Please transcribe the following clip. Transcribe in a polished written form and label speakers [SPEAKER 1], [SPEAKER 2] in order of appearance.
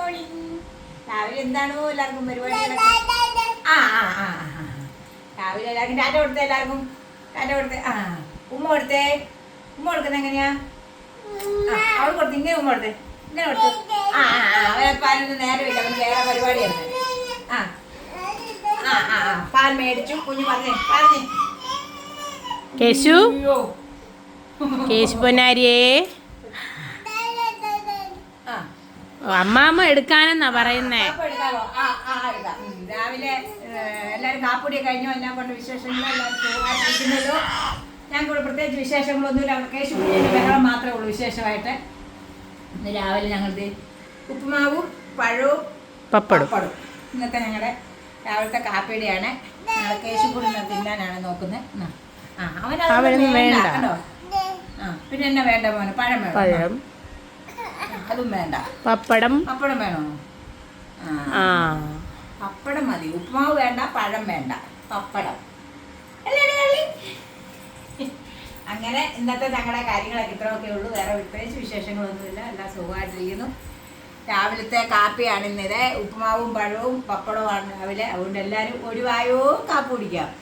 [SPEAKER 1] Morning. രാവിലെ എന്താണോ എല്ലാവർക്കും പരിപാടികളൊക്കെ. ആ ആ ആ ആ രാവിലെ എല്ലാവർക്കും ടാറ്റ കൊടുത്തേ. എല്ലാവർക്കും ടാറ്റ കൊടുത്തേ. ആ ഉമ്മ കൊടുത്തേ. ഉമ്മ കൊടുക്കുന്നത് എങ്ങനെയാ? അവൾ കൊടുത്ത് ഇങ്ങനെ ഉമ്മ കൊടുത്തേ. ഇങ്ങനെ കൊടുത്തു. ആ ആ ആ അവനൊന്നും നേരമില്ല. അവന് വേറെ പരിപാടിയാണ്. ആ ആ ആ ആ പാൽ മേടിച്ചു. കുഞ്ഞു പറഞ്ഞേ പറഞ്ഞേ.
[SPEAKER 2] കേശു കേശു പൊന്നാരിയേ. അമ്മാമ്മ എടുക്കാനെന്നാ പറയുന്നേ.
[SPEAKER 1] രാവിലെ എല്ലാവരും കാപ്പുടിയൊക്കെ കഴിഞ്ഞോ? എല്ലാം കൊണ്ട് വിശേഷങ്ങൾ എല്ലാവരും സുഖമായിട്ടിരിക്കുന്നല്ലോ. ഞങ്ങൾക്ക് പ്രത്യേകിച്ച് വിശേഷങ്ങളൊന്നുമില്ല. കേശു കുഞ്ഞിൻ്റെ ബഹളം മാത്രമേ ഉള്ളൂ വിശേഷമായിട്ട്. ഇന്ന് രാവിലെ ഞങ്ങൾക്ക് ഉപ്പുമാവും പഴവും പപ്പടും ഇന്നത്തെ ഞങ്ങളുടെ രാവിലത്തെ കാപ്പിയുടെയാണ്. ഞങ്ങൾ കേശു കുഞ്ഞിനെ തിന്നാനാണ് നോക്കുന്നത്.
[SPEAKER 2] അവനൊന്നും വേണ്ട.
[SPEAKER 1] ആ പിന്നെ എന്നാ വേണ്ട മോനെ? പഴം വേണം.
[SPEAKER 2] പഴം
[SPEAKER 1] അതും വേണ്ട.
[SPEAKER 2] പപ്പടം
[SPEAKER 1] വേണോ? ആ പപ്പടം മതി. ഉപ്പുമാവ് വേണ്ട, പഴം വേണ്ട, പപ്പടം. അങ്ങനെ ഇന്നത്തെ ഞങ്ങളുടെ കാര്യങ്ങളൊക്കെ ഇത്രയൊക്കെ ഉള്ളൂ. വേറെ പ്രത്യേകിച്ച് വിശേഷങ്ങളൊന്നുമില്ല. എല്ലാം സുഖമായിട്ടിരിക്കുന്നു. രാവിലത്തെ കാപ്പിയാണ് ഇന്നിത്. ഉപ്പുമാവും പഴവും പപ്പടവുമാണ് രാവിലെ. അതുകൊണ്ട് എല്ലാവരും ഒരു വായോ കാപ്പി കുടിക്കാം.